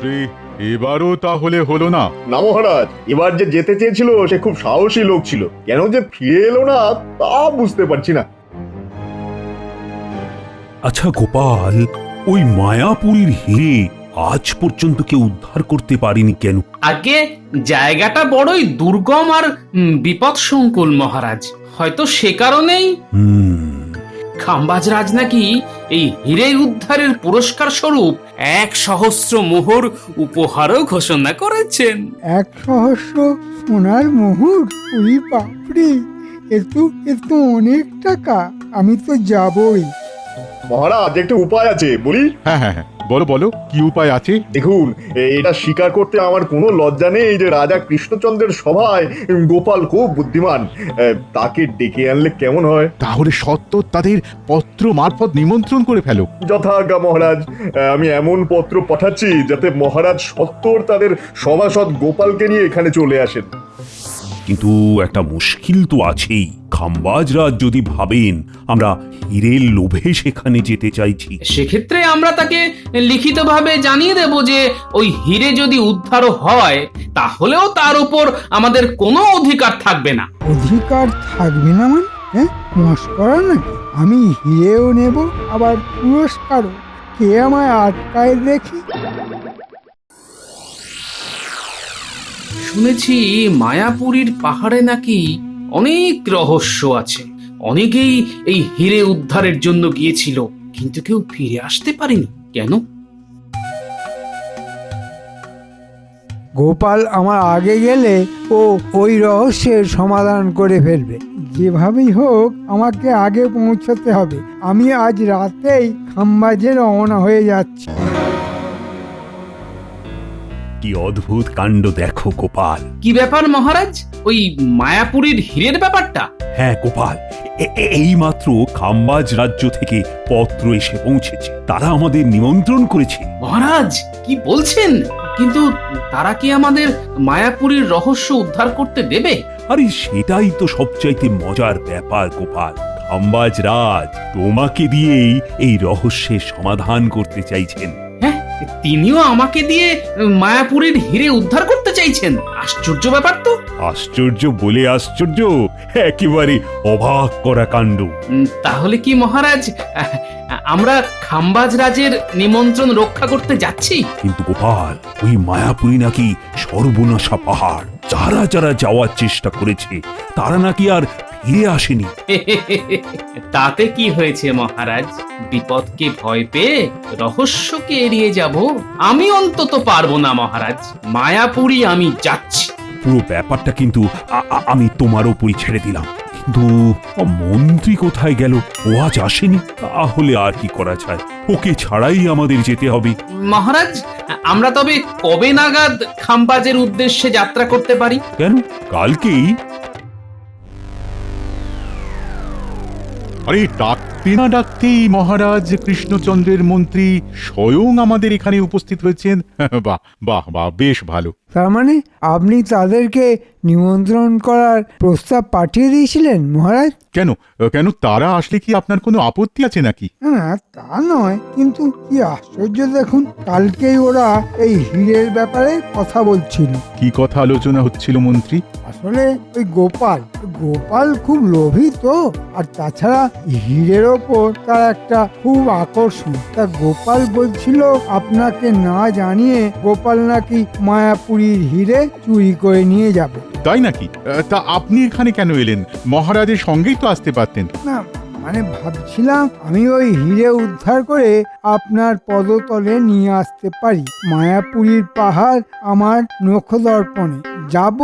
মন্ত্রী, এবারও তাহলে হলো না? না মহারাজ, এবার যে যেতে চেয়েছিল সে খুব সাহসী লোক ছিল, কেন যে ফিরে এলো না তা বুঝতে পারছি না। আচ্ছা গোপাল, ওই মায়াপুরীর হিরে আজ পর্যন্ত কেউ উদ্ধার করতে পারেনি কেন? আগে জায়গাটা বড়ই দুর্গম আর বিপদসংকুল মহারাজ, হয়তো সে কারণেই খাম্বাজ রাজ নাকি এই হিরে উদ্ধারের পুরস্কার স্বরূপ 1,000 মোহর উপহারও ঘোষণা করেছেন। 1,000 সোনার মোহর? ওই বাপরে, এ তো অনেক টাকা। আমি তো যাবই। মহারাজ, একটা উপায় আছে বলি। হ্যাঁ হ্যাঁ হ্যাঁ, বলো বলো, কি উপায় আছে? দেখুন, এটা স্বীকার করতে আমার কোনো লজ্জা নেই যে রাজা কৃষ্ণচন্দ্রের সভায় গোপাল খুব বুদ্ধিমান। তাকে ডেকে আনলে কেমন হয়? তাহলে সত্ত্বর তাদের পত্র মারফত নিমন্ত্রণ করে ফেলো। যথাজ্ঞা মহারাজ, আমি এমন পত্র পাঠাচ্ছি যাতে মহারাজ সত্তর তাদের সভাসদ গোপালকে নিয়ে এখানে চলে আসেন। কিন্তু একটা মুশকিল তো আছেই। খাম্বাজ রাজ যদি ভাবেন আমরা হীরের লোভে সেখানে যেতে চাইছি, সেক্ষেত্রে আমরা তাকে লিখিতভাবে জানিয়ে দেব যে ওই হিরে যদি উদ্ধার হয় তাহলেও তার উপর আমাদের কোনো অধিকার থাকবে না। অধিকার থাকবে না মানে? হ্যাঁ, মস্করা নাকি? আমি হিরেও নেব, আবার পুরস্কারও। কে আমায় আটকায় দেখি? শুনেছি মায়াপুরীর পাহাড়ে নাকি অনেক রহস্য আছে। অনেকেই এই হিরে উদ্ধারের জন্য গিয়েছিল, কিন্তু কেউ ফিরে আসতে পারেনি। কেন? গোপাল আমার আগে গেলে ও ওই রহস্যের সমাধান করে ফেলবে। যেভাবেই হোক আমাকে আগে পৌঁছতে হবে। আমি আজ রাতেই খাম্বাজে রওনা হয়ে যাচ্ছি। কি অদ্ভুত কাণ্ড দেখো গোপাল। কি ব্যাপার মহারাজ? ওই মায়াপুরীর হীরের ব্যাপারটা? হ্যাঁ গোপাল, এই মাত্র খাম্বাজ রাজ্য থেকে পত্র এসে পৌঁছেছে। তারা আমাদের নিমন্ত্রণ করেছে। মহারাজ, কি বলছেন? কিন্তু তারা কি আমাদের মায়াপুরীর রহস্য উদ্ধার করতে দেবে? আরে সেটাই তো সবচাইতে মজার ব্যাপার গোপাল। খাম্বাজ রাজ তোমাকে দিয়েই এই রহস্যের সমাধান করতে চাইছেন। হ্যাঁ, তিনিও আমাকে দিয়ে মায়াপুরীর হিরে উদ্ধার করতে চাইছেন। আশ্চর্য ব্যাপার তো। আশ্চর্য বলে আশ্চর্য, একেবারে অবাক করা কাণ্ড। তাহলে কি মহারাজ আমরা খাম্বাজ রাজের নিমন্ত্রণ রক্ষা করতে যাচ্ছি? কিন্তু গোপাল, ওই মায়াপুরী নাকি সর্বনাশা পাহাড়। যারা যারা যাওয়ার চেষ্টা করেছে তারা নাকি আর ফিরে আসেনি। তাতে কি হয়েছে মহারাজ? বিপদকে ভয় পেয়ে রহস্যকে এড়িয়ে যাব? আমি অন্তত পারবো না মহারাজ। মায়াপুরী আমি যাচ্ছি। পুরো ব্যাপারটা কিন্তু আমি তোমার উপরই ছেড়ে দিলাম। কিন্তু মন্ত্রী কোথায় গেল? ও আজ আসেনি। তাহলে আর কি করা যায়? ওকে ছাড়াই আমাদের যেতে হবে। মহারাজ, আমরা তবে কবে নাগাদ খাম্বাজের উদ্দেশ্যে যাত্রা করতে পারি? কেন, কালকেই? আরে ডাকতে না ডাকতেই মহারাজ কৃষ্ণচন্দ্রের মন্ত্রী স্বয়ং আমাদের এখানে উপস্থিত হয়েছেন। বাহ বাহ বাহ, বেশ ভালো। তার মানে আপনি তাদেরকে নিমন্ত্রণ করার প্রস্তাব পাঠিয়ে দিয়েছিলেন মহারাজ? কেন কেন, তারা আসলে কি আপনার কোনো আপত্তি আছে নাকি? না, তা নয়, কিন্তু কি আশ্চর্য দেখুন, কালকেই ওরা এই হীরের ব্যাপারে কথা বলছিল। কি কথা আলোচনা হচ্ছিল মন্ত্রী? আসলে ওই গোপাল খুব লোভী তো, আর তাছাড়া হীরের ওপর তার একটা খুব আকর্ষণ। তা গোপাল বলছিল আপনাকে না জানিয়ে গোপাল নাকি মায়াপুরীর হীরে চুরি করে নিয়ে যাবে। তাই নাকি? তা আপনি এখানে কেন এলেন? মহারাজের সঙ্গেই তো আসতে পারতেন। না, মানে ভাবছিলাম আমি ওই হীরে উদ্ধার করে আপনার পদতলে নিয়ে আসতে পারি। মায়াপুরীর পাহাড় আমার নখদর্পণে, যাব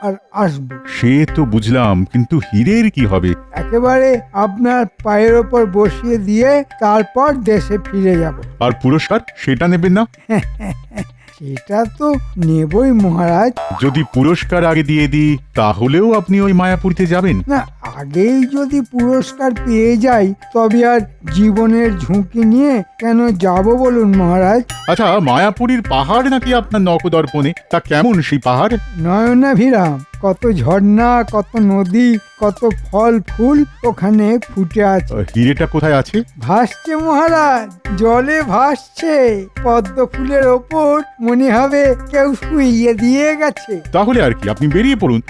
আর আসবো। সে তো বুঝলাম, কিন্তু হীরের কি হবে? একেবারে আপনার পায়ের ওপর বসিয়ে দিয়ে তারপর দেশে ফিরে যাব। আর পুরস্কার সেটা নেবেন না? সেটা তো নেবই মহারাজ। যদি পুরস্কার আগে দিয়ে দিই তাহলেও আপনি ওই মায়াপুরীতে যাবেন? না, আগেই যদি পুরস্কার পেয়ে যাই তবে আর জীবনের ঝুঁকি নিয়ে কেন যাব বলুন মহারাজ? আচ্ছা, মায়াপুরীর পাহাড় নাকি আপনার নখদর্পণে, তা কেমন সেই পাহাড়? নয়নাভিরাম, কত ঝর্ণা, কত নদী, কত ফল ফুল ওখানে ফুটে আছে। হিরেটা কোথায় আছে? ভাসছে মহারাজ, জলে ভাসছে। পদ্ম ফুলের ওপর মনে হবে কেউ শুইয়ে দিয়ে গেছে। তাহলে আর কি, আপনি বেরিয়ে পড়ুন।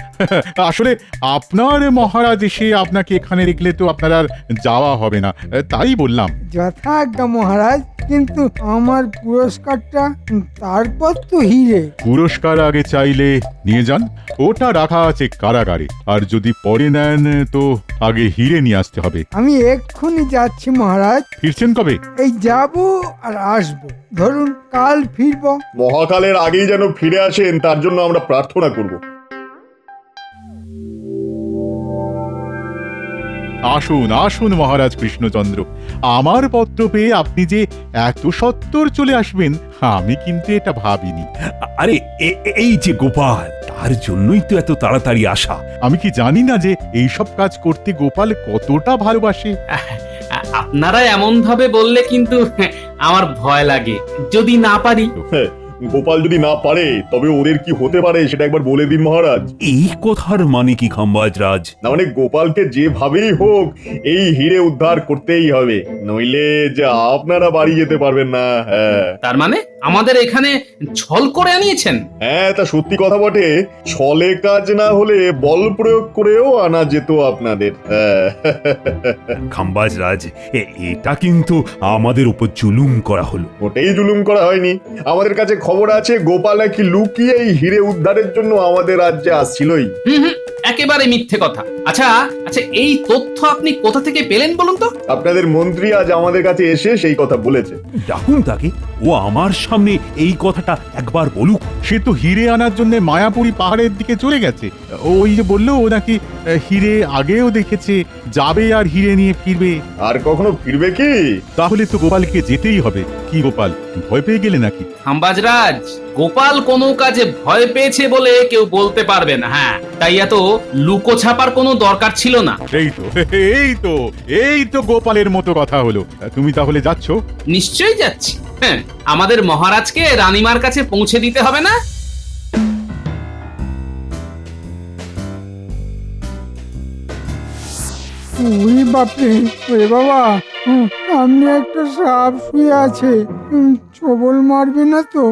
আসলে আপনার মহারাজ এসে আপনাকে এখানে রেখলে তো আপনার আর যাওয়া হবে না, তাই বললাম। যথাজ্ঞা মহারাজ, কিন্তু আমার পুরস্কারটা, তারপর তো হিরে। পুরস্কার আগে চাইলে নিয়ে যান, ওটা রাখা আছে কারাগারে। আর যদি পরে নেন তো আগে হিরে নিয়ে আসতে হবে। আমি এক্ষুনি যাচ্ছি মহারাজ। ফিরছেন কবে? এই যাব আর আসবো, ধরুন কাল ফিরবো। মহাকালের আগেই যেন ফিরে আসেন, তার জন্য আমরা প্রার্থনা করব। আসুন আসুন মহারাজ কৃষ্ণচন্দ্র, আমার পত্র পেয়ে আপনি যে এত সত্বর চলে আসবেন আমি কিন্তু এটা ভাবিনি। আরে এই যে গোপাল, তার জন্যই তো এত তাড়াতাড়ি আসা। আমি কি জানি না যে এইসব কাজ করতে গোপাল কতটা ভালোবাসে? আপনারা এমন ভাবে বললে কিন্তু আমার ভয় লাগে, যদি না পারি। হ্যাঁ, গোপাল যদি না পারে তবে ওদের কি হতে পারে সেটা একবার বলে দিন মহারাজ। এই কথার মানে কি খাম্বাজ রাজ? না মানে গোপালকে যেভাবেই হোক এই হিরে উদ্ধার করতেই হবে, নইলে যে আপনারা বাড়ি যেতে পারবেন না। হ্যাঁ তার মানে আমাদের এখানে ছল করে আনিয়েছেন? হ্যাঁ, তা সত্যি কথা বটে। ছলে কাজ না হলে বল প্রয়োগ করেও আনা যেত আপনাদের। হ্যাঁ। খাম্বাজ রাজ, এটা কিন্তু আমাদের উপর জুলুম করা হলো। মোটেই জুলুম করা হয়নি। আমাদের কাছে খবর আছে গোপাল নাকি লুকিয়ে এই হিরে উদ্ধারের জন্য আমাদের রাজ্যে আসছিলই। হুম, একেবারে মিথ্যে কথা। আচ্ছা আচ্ছা, এই তথ্য আপনি কোথা থেকে পেলেন বলুন তো? আপনাদের মন্ত্রী আজ আমাদের কাছে এসে সেই কথা বলেছে। ডাকুন তাকে, ও আমার সামনে এই কথাটা একবার বলুক। সে তো হিরে আনার জন্য মায়াপুরী পাহাড়ের দিকে চলে গেছে। ওই যে বললো ও নাকি হিরে আগেও দেখেছে, যাবে আর হিরে নিয়ে ফিরবে। আর কখনো ফিরবে কি? তাহলে তো গোপালকে যেতেই হবে। কি গোপাল, ভয় পেয়ে গেলে নাকি? হাম্বাজরাজ, গোপাল কোনো কাজে ভয় পেয়েছে বলে কেউ বলতে পারবে না। হ্যাঁ, তাই এত লুকো ছাপার কোনো দরকার ছিল না। এই তো গোপালের মতো কথা হলো। তুমি তাহলে যাচ্ছ? নিশ্চয়ই যাচ্ছি। হ্যাঁ, আমাদের মহারাজকে রানীমার কাছে পৌঁছে দিতে হবে না? ওই বাপরে, ওরে বাবা, সামনে একটা সাপ শুয়ে আছে। ছবল মারবে না তো?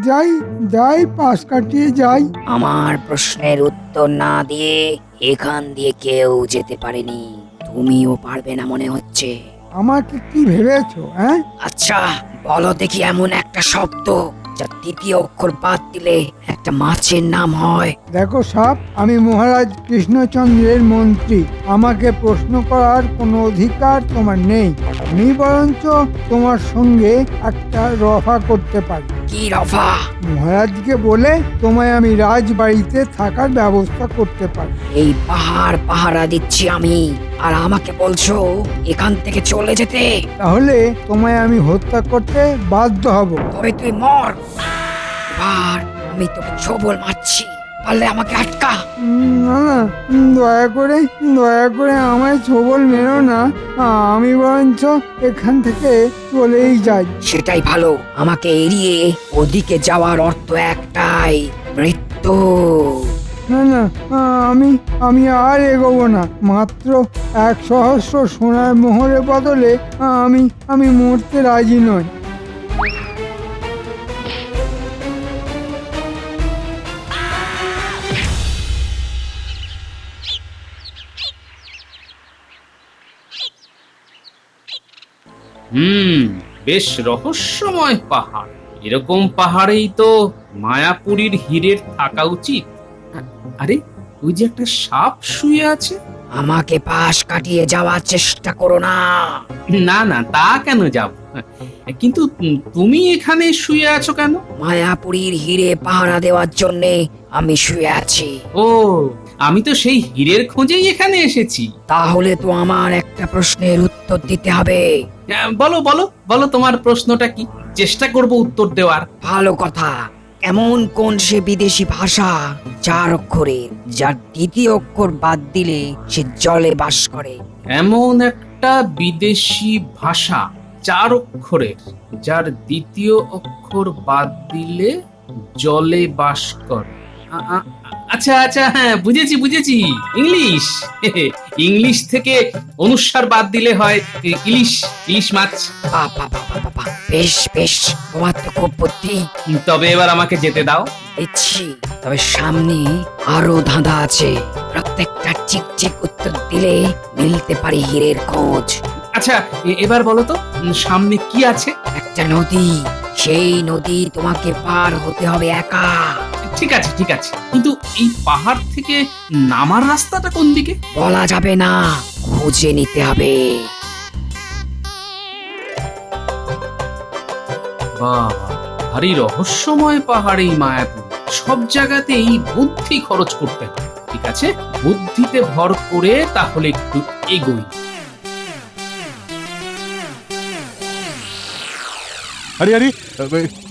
যাই যাই, পাশ কাটিয়ে যাই। আমার প্রশ্নের উত্তর না দিয়ে এখান দিয়ে কেউ যেতে পারেনি। তুমিও পারবে না মনে হচ্ছে। আমাকে কি ভেবেছো? হ্যাঁ, আচ্ছা বলো দেখি এমন একটা শব্দ যার তৃতীয় অক্ষর বাদ দিলে একটা মাছের নাম হয়। দেখো সাপ, আমি মহারাজ কৃষ্ণচন্দ্রের মন্ত্রী। আমাকে প্রশ্ন করার কোনো অধিকার তোমার নেই। আমি বরঞ্চ তোমার সঙ্গে একটা রফা করতে পারি। কি রফা? মহারাজকে বলে তোমায় আমি রাজবাড়িতে থাকার ব্যবস্থা করতে পারি। এই পাহাড় পাহারা দিচ্ছি আমি, আর আমাকে বলছো এখান থেকে চলে যেতে? তাহলে তোমায় আমি হত্যা করতে বাধ্য হব। তবে তুই মর। এবার আমি তোকে ছবল মারছি, পারলে আমাকে আটকা। না না, দয়া করে আমায় ছবল মেরো না। আমি বরঞ্চ এখান থেকে চলেই যাই। সেটাই ভালো। আমাকে এড়িয়ে ওদিকে যাওয়ার অর্থ একটাই, মৃত্যু। না না, আমি আর এগোবো না। মাত্র 1,000 সোনার মোহরের বদলে আমি মরতে রাজি নই। বেশ রহস্যময় পাহাড়। এরকম পাহাড়েই তো মায়াপুরীর হীরের থাকা উচিত। আরে, ওই যে একটা সাপ শুয়ে আছে। আমাকে পাশ কাটিয়ে যাওয়ার চেষ্টা করো না। না না, তা কেন যাব? কিন্তু তুমি এখানে শুয়ে আছো কেন? মায়াপুরীর হিরে পাহারা দেওয়ার জন্যে আমি শুয়ে আছি। ও, আমি তো সেই হীরের খোঁজেই এখানে এসেছি। তাহলে তো আমার একটা প্রশ্নের উত্তর দিতে হবে। বলো বলো বলো, তোমার প্রশ্নটা কি? চেষ্টা করব উত্তর দেওয়ার। ভালো কথা। এমন কোন সে বিদেশি ভাষা 4 অক্ষরের, যার দ্বিতীয় অক্ষর বাদ দিলে সে জলে বাস করে? এমন একটা বিদেশি ভাষা 4 অক্ষরের, যার দ্বিতীয় অক্ষর বাদ দিলে জলে বাস করে। আচ্ছা আচ্ছা, হ্যাঁ বুঝেছি বুঝেছি, ইংলিশ। ইংলিশ থেকে অনুস্বার বাদ দিলে হয় ইলিশ, ইলিশ মাছ। বাবা বাবা বাবা, বেশ বেশ, তোমার তো খুব বুদ্ধি। তবে এবার আমাকে যেতে দাও। দিচ্ছি, তবে সামনে আরো ধাঁধা আছে। প্রত্যেকটা চিকচিক উত্তর দিলে মিলতে পারে হীরের খোঁজ। আচ্ছা এবার বলো তো, সামনে কি আছে? একটা নদী, সেই নদী তোমাকে পার হতে হবে একা। ঠিক আছে ঠিক আছে, কিন্তু এই পাহাড় থেকে নামার রাস্তাটা কোন দিকে? বলা যাবে না, খুঁজে নিতে হবে। বাহ, ভারী রহস্যময় পাহাড় এই মায়াপুর। সব জায়গাতেই বুদ্ধি খরচ করতে হয়। ঠিক আছে, বুদ্ধিতে ভর করে তাহলে একটু এগোই। আরে আরে,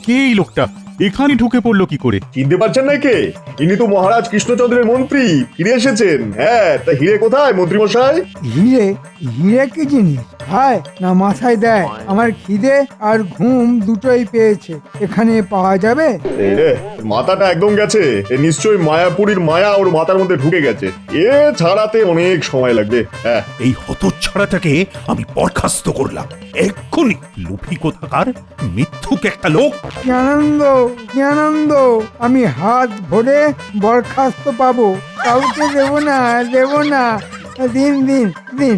কে এই লোকটা এখানে ঢুকে পড়লো কি করে? চিনতে পারছেন না কে? ইনি তো মহারাজ কৃষ্ণচন্দ্রের মন্ত্রী, ফিরে এসেছেন। হ্যাঁ, তা হিরে কোথায় মন্ত্রী মশাই? হিরে? হিরে কি জিনিস খায় না মাথায় দেয়? আমার খিদে আর ঘুম দুটোই পেয়েছে, এখানে পাওয়া যাবে? এই রে, মাথাটা একদম গেছে। এ নিশ্চয়ই মায়াপুরীর মায়া ওর মাথার মধ্যে ঢুকে গেছে। এ ছাড়াতে অনেক সময় লাগবে। হ্যাঁ, এই হতচ্ছাড়াটাকে আমি বরখাস্ত করলাম এক্ষুনি। লুফি কোথাকার, মিথ্যুক একটা লোক। কি আনন্দ, কি আনন্দ! আমি হাত ভরে বরখাস্ত পাবো, কাউকে দেব না, দেব না। দিন দিন দিন,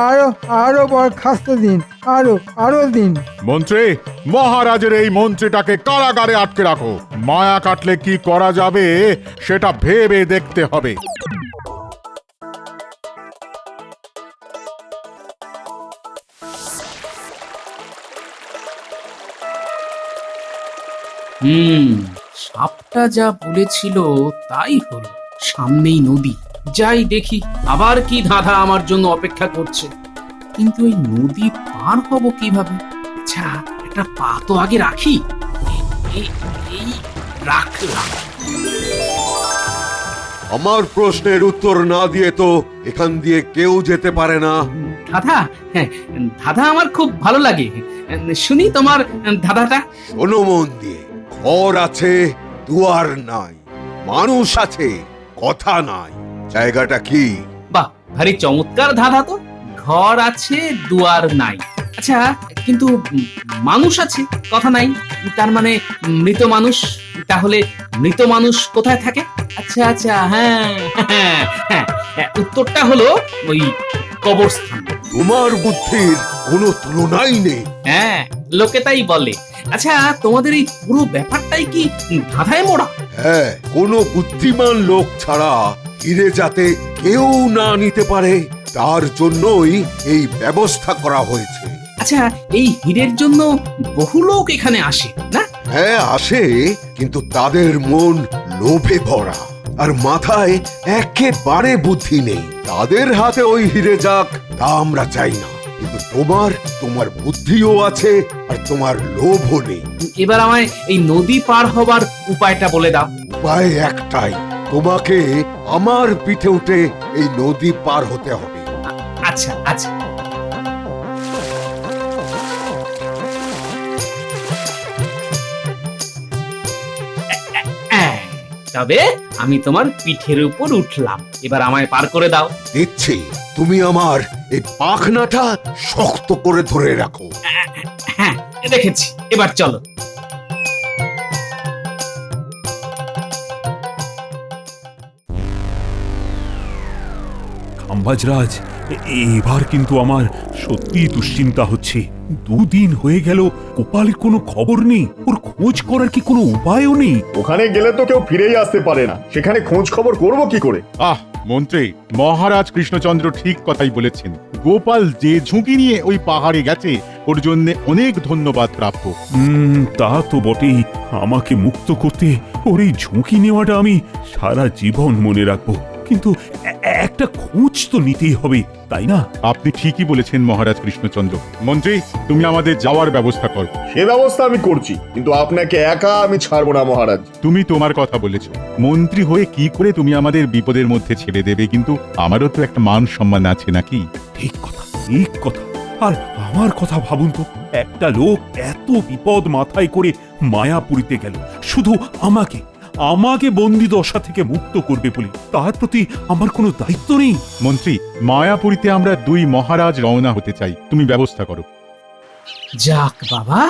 আরো আরো বরখাস্ত দিন, আরো আরো দিন। মন্ত্রী, মহারাজের এই মন্ত্রীটাকে কারাগারে আটকে রাখো। মায়া কাটলে কি করা যাবে সেটা ভেবে দেখতে হবে। সাপটা যা বলেছিল তাই হলো। সামনেই নদী, যাই দেখি আবার কি ধাঁধা আমার জন্য অপেক্ষা করছে। কিন্তু এই নদী পার হব কিভাবে? আচ্ছা, একটা পা তো আগে রাখি। এই রাখলাম। আমার প্রশ্নের উত্তর না দিয়ে তো এখান দিয়ে কেউ যেতে পারে না। ধাঁধা? হ্যাঁ, ধাঁধা আমার খুব ভালো লাগে। শুনি তোমার ধাঁধাটা। শোনো মন দিয়ে, ঘর আছে, দুয়ার নাই, মানুষ আছে, কথা নাই। জায়গাটা কি? বাহ, ভারী চমৎকার ধাঁধা তো। ঘর আছে, দুয়ার নাই। আচ্ছা, কিন্তু মানুষ আছে, কথা নাই, তার মানে মৃত মানুষ। তাহলে মৃত মানুষ কোথায় থাকে? আচ্ছা আচ্ছা, হ্যাঁ হ্যাঁ হ্যাঁ, উত্তরটা হলো ওই কবরস্থান। তোমার বুদ্ধির কোনো তুলনাই নেই। হ্যাঁ, লোকে তাই বলে। আচ্ছা, তোমাদের এই পুরো ব্যাপারটাই কি ধাঁধায় মোড়া? হ্যাঁ, কোনো বুদ্ধিমান লোক ছাড়া হিরে যাতে কেউ না নিতে পারে তার জন্যই এই ব্যবস্থা করা হয়েছে। আচ্ছা, এই হীরের জন্য বহু লোক এখানে আসে না? হ্যাঁ আসে, কিন্তু তাদের মন লোভে ভরা আর মাথায় একেবারে বুদ্ধি নেই। তাদের হাতে ওই হিরে যাক, তা আমরা চাই না। কিন্তু তোমার বুদ্ধিও আছে আর তোমার লোভও নেই। এবার আমায় এই নদী পার হবার উপায়টা বলে দাও। উপায় একটাই, তোমাকে আমার পিঠে উঠে এই নদী পার হতে হবে। আচ্ছা আচ্ছা, তবে আমি তোমার পিঠের উপর উঠলাম, এবার আমায় পার করে দাও। দিচ্ছি, তুমি আমার এই পাখনাটা শক্ত করে ধরে রাখো। হ্যাঁ, রেখেছি, এবার চলো। খাম্বাজরাজ, এবার কিন্তু আমার সত্যি দুশ্চিন্তা হচ্ছে। দুদিন হয়ে গেল গোপালের কোনো খবর নেই। ওর খোঁজ করার কি কোনো উপায়ও নেই? ওখানে গেলে তো কেউ ফিরেই আসতে পারে না, সেখানে খোঁজ খবর করবো কি করে? আহ মন্ত্রী, মহারাজ কৃষ্ণচন্দ্র ঠিক কথাই বলেছেন। গোপাল যে ঝুঁকি নিয়ে ওই পাহাড়ে গেছে ওর জন্য অনেক ধন্যবাদ প্রাপ্য। তা তো বটেই। আমাকে মুক্ত করতে ওর এই ঝুঁকি নেওয়াটা আমি সারা জীবন মনে রাখবো। কিন্তু একটা খোঁজ তো নিতেই হবে, তাই না? আপনি ঠিকই বলেছেন মহারাজ কৃষ্ণচন্দ্র। মন্ত্রী, তুমি আমাদের যাওয়ার ব্যবস্থা করো। সে ব্যবস্থা আমি করছি, কিন্তু আপনাকে একা আমি ছাড়বো না মহারাজ। তুমি তোমার কথা বলেছো, মন্ত্রী হয়ে কি করে তুমি আমাদের বিপদের মধ্যে ছেড়ে দেবে? কিন্তু আমারও তো একটা মান সম্মান আছে নাকি? ঠিক কথা, ঠিক কথা। আর আমার কথা ভাবুন তো, একটা লোক এত বিপদ মাথায় করে মায়াপুরীতে গেল শুধু আমাকে বন্দি দশা থেকে মুক্ত করবে বলে তার প্রতি আমার কোনো দায়িত্ব নেই? মন্ত্রী, মায়াপুরীতে আমরা 2 মহারাজ রওনা হতে চাই, তুমি ব্যবস্থা করো। যাক বাবা,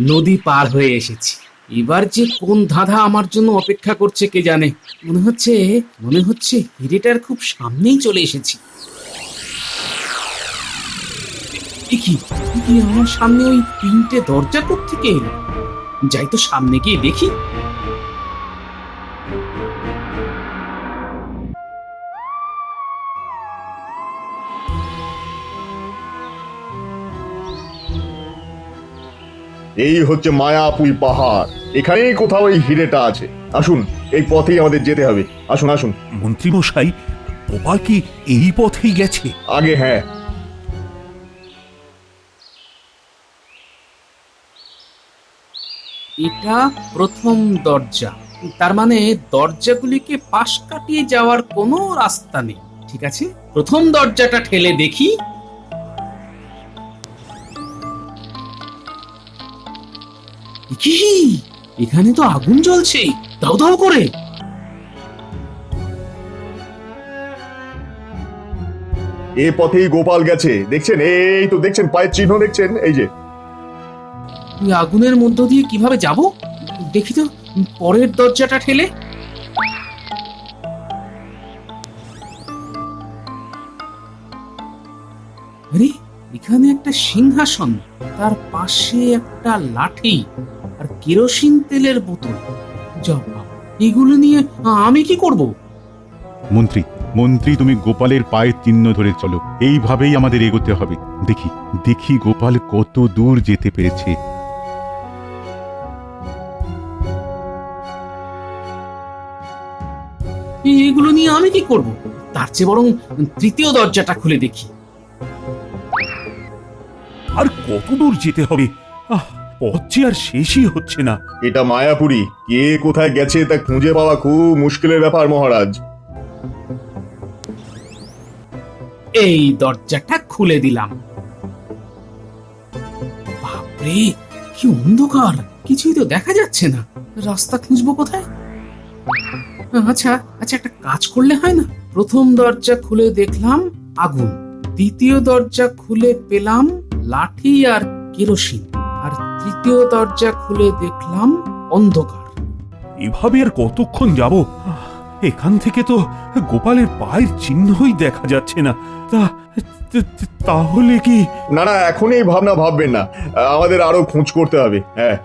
নদী পার হয়ে এসেছি। এবার যে কোন ধাঁধা আমার জন্য অপেক্ষা করছে কে জানে। মনে হচ্ছে হিরেটার খুব সামনেই চলে এসেছি। এ কি আমার সামনে ওই 3টে দরজা কোত্থেকে এলো? যাই তো সামনে গিয়ে দেখি। এই হচ্ছে মায়াপুরী পাহাড়, এখানেই কোথাও এই হিরেটা আছে। আসুন, এই পথেই আমাদের যেতে হবে। আসুন আসুন। মন্ত্রী মশাই, গোপাল কি এই পথেই গেছে? আগে হ্যাঁ। এটা প্রথম দরজা, তার মানে দরজাগুলিকে পাশ কাটিয়ে যাওয়ার কোনো রাস্তা নেই। ঠিক আছে, প্রথম দরজাটা ঠেলে দেখি। কি, এখানে তো আগুন জ্বলছে দাও দাও করে। এ পথেই গোপাল গেছে, দেখছেন? এই তো দেখছেন, পায়ের চিহ্ন দেখছেন, এই যে। এই আগুনের মধ্য দিয়ে কিভাবে যাব দেখি তো, পরের দরজাটা ঠেলে। আরে, এখানে একটা সিংহাসন, তার পাশে একটা লাঠি আর কেরোসিন তেলের বোতল। যা বাবা, এগুলো নিয়ে আমি কি করব? মন্ত্রী, তুমি গোপালের পায়ের চিহ্ন ধরে চলো, এইভাবেই আমাদের এগোতে হবে। দেখি গোপাল কত দূর যেতে পেরেছে। এগুলো নিয়ে আমি কি করব? তার চেয়ে বরং তৃতীয় দরজাটা খুলে দেখি। আর কত দূর যেতে হবে? পথ যে আর শেষই হচ্ছে না। এটা মায়াপুরী, কে কোথায় গেছে তা খুঁজে পাওয়া খুব মুশকিলের ব্যাপার মহারাজ। এই দরজাটা খুলে দিলাম। বাপরে, কি অন্ধকার, কিছুই তো দেখা যাচ্ছে না। রাস্তা খুঁজবো কোথায়? আচ্ছা, একটা কাজ করলে হয় না? প্রথম দরজা খুলে দেখলাম আগুন, দ্বিতীয় দরজা খুলে পেলাম লাঠি আর কেরোসিন, আর তৃতীয় দরজা খুলে দেখলাম অন্ধকার। এভাবে আর কতক্ষণ যাব? এখান থেকে তো গোপালের পায়ের চিহ্নই দেখা যাচ্ছে না। তাহলে কি? না না, এখন এই ভাবনা ভাববেন না, আমাদের আরো খোঁজ করতে হবে। হ্যাঁ,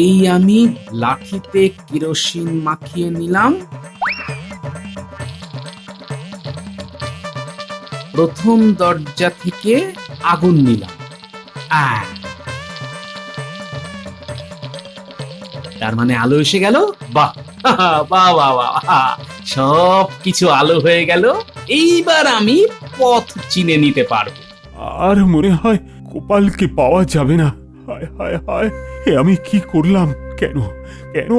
এই আমি লাঠিতে কেরোসিন মাখিয়ে নিলাম। প্রথম দরজা থেকে আগুন নিলাম। তার মানে আলো এসে গেল। বাহ বাহ বাহ বাহ, সব কিছু আলো হয়ে গেল। এইবার আমি পথ চিনে নিতে পারবো। আর মনে হয় গোপালকে পাওয়া যাবে না। হায় হায় হায়, এ আমি কি করলাম? কেন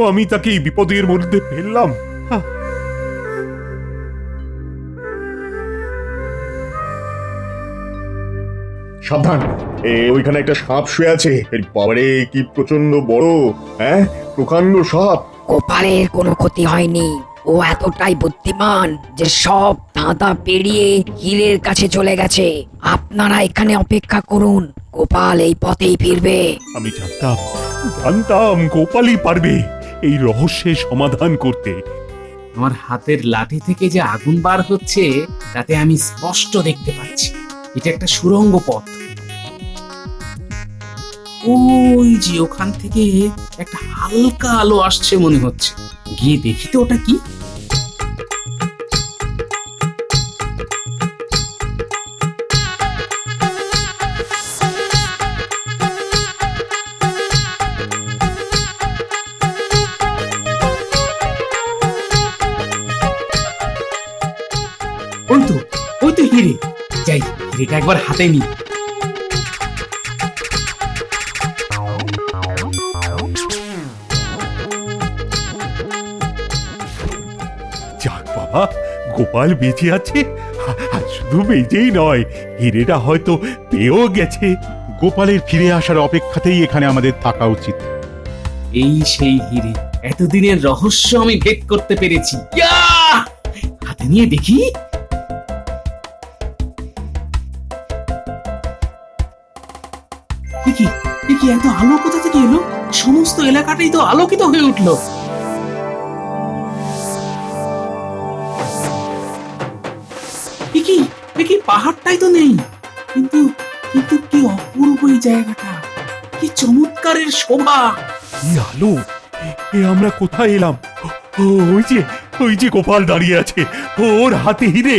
আমি তাকে এই বিপদের মধ্যে ফেললাম? সাবধান, ওইখানে একটা সাপ শুয়ে আছে। বাবারে, কি প্রচন্ড বড়! হ্যাঁ, প্রকাণ্ড সাপ। গোপালের কোনো ক্ষতি হয়নি, ও এতটাই বুদ্ধিমান যে সব ধাঁধা পেরিয়ে হীরের কাছে চলে গেছে। আপনারা এখানে অপেক্ষা করুন, গোপাল এই পথেই ফিরবে। আমি জানতাম গোপালই পারবে এই রহস্যের সমাধান করতে। আমার হাতের লাঠি থেকে যে আগুন বার হচ্ছে তাতে আমি স্পষ্ট দেখতে পাচ্ছি এটা একটা সুড়ঙ্গ পথ। ওই যে ওখান থেকে একটা হালকা আলো আসছে মনে হচ্ছে, গিয়ে দেখি তো ওটা কি। ওই তো হিরে। যাই, হিরেটা একবার হাতে নি। যাক বাবা, বাবা, গোপাল বেঁচে আছে, আর শুধু বেঁচেই নয়, হিরেটা হয়তো পেয়েও গেছে। গোপালের ফিরে আসার অপেক্ষাতেই এখানে আমাদের থাকা উচিত। এই সেই হিরে, এতদিনের রহস্য আমি ভেদ করতে পেরেছি। ইয়া! হাতে নিয়ে দেখি। দেখি দেখি, এত আলো কোথা থেকে এলো? সমস্ত এলাকাটাই তো আলোকিত হয়ে উঠলো। দেখি দেখি, পাহাড়টাই তো নেই, কিন্তু কিন্তু কি অপূর্ব এই জায়গাটা, কি চমৎকারের শোভা। কি আলো! আমরা কোথায় এলাম? ওই যে, ওই যে গোপাল দাঁড়িয়ে আছে, ওর হাতে হিরে।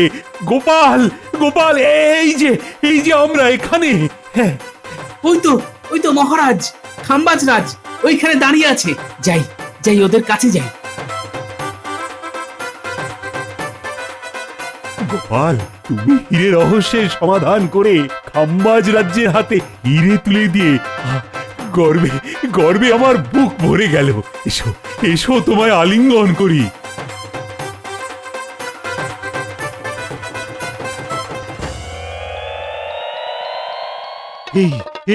গোপাল, গোপাল, এই যে আমরা এখানে। হ্যাঁ, ওই তো মহারাজ, খাম্বাজ রাজ ওইখানে দাঁড়িয়ে আছে। যাই যাই, ওদের কাছে যাই। গোপাল, তুমি হিরে রহস্যের সমাধান করে খাম্বাজ রাজ্যের হাতে হিরে তুলে দিয়ে গর্বে গর্বে আমার বুক ভরে গেল। এসো এসো, তোমায় আলিঙ্গন করি।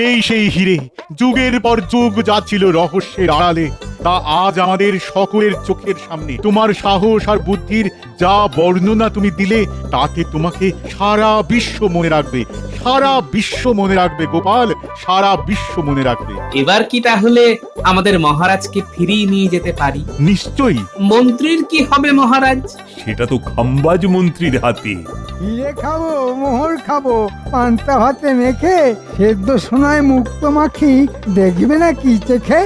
এই সেই হিরে, যুগের পর যুগ যা ছিল রহস্যের আড়ালে, তা আজ আমাদের সকলের চোখের সামনে। তোমার সাহস আর বুদ্ধির যা বর্ণনা তুমি দিলে, তাতে তোমাকে সারা বিশ্ব মনে রাখবে, সারা বিশ্ব মনে রাখবে গোপাল, সারা বিশ্ব মনে রাখবে। এবার কি তাহলে আমাদের মহারাজকে ফিরিয়ে নিয়ে যেতে পারি? নিশ্চয়ই। মন্ত্রীর কি হবে মহারাজ? সেটা তো খাম্বাজ মন্ত্রীর হাতে। হিরে খাবো, মোহর খাবো, পান্তা ভাতে মেখে সেদ্ধ সোনায় মুক্ত মাখি, দেখবে না কি চেখে।